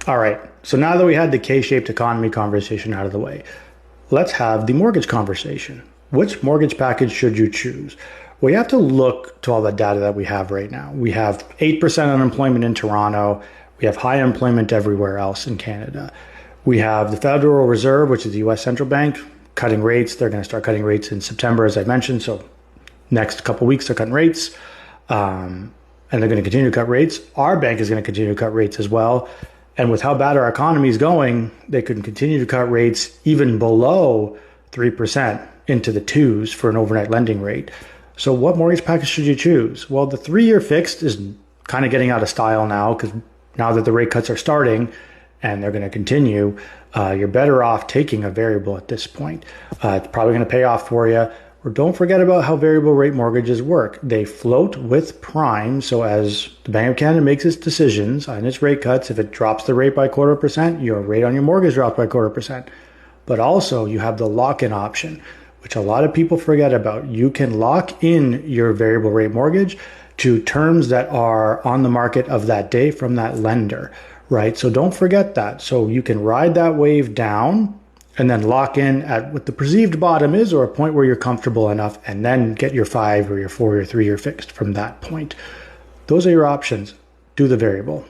All right. So now that we had the K-shaped economy conversation out of the way, let's have the mortgage conversation. Which mortgage package should you choose? We have to look to all the data that we have right now. We have 8% unemployment in Toronto. We have high employment everywhere else in Canada. We have the Federal Reserve, which is the US central bank, cutting rates. They're going to start cutting rates in September, as I mentioned. So next couple of weeks, they're cutting rates. And they're going to continue to cut rates. Our bank is going to continue to cut rates as well. And with how bad our economy is going, they could continue to cut rates even below 3% into the twos for an overnight lending rate. So what mortgage package should you choose? Well, the 3-year fixed is kind of getting out of style now, because now that the rate cuts are starting and they're going to continue, you're better off taking a variable at this point. It's probably going to pay off for you. Or don't forget about how variable rate mortgages work. They float with prime. So as the Bank of Canada makes its decisions on its rate cuts, if it drops the rate by 0.25%, your rate on your mortgage drops by 0.25%. But also you have the lock-in option, which a lot of people forget about. You can lock in your variable rate mortgage to terms that are on the market of that day from that lender, right? So don't forget that. So you can ride that wave down and then lock in at what the perceived bottom is, or a point where you're comfortable enough, and then get your 5 or your 4 or 3-year fixed from that point. Those are your options. Do the variable.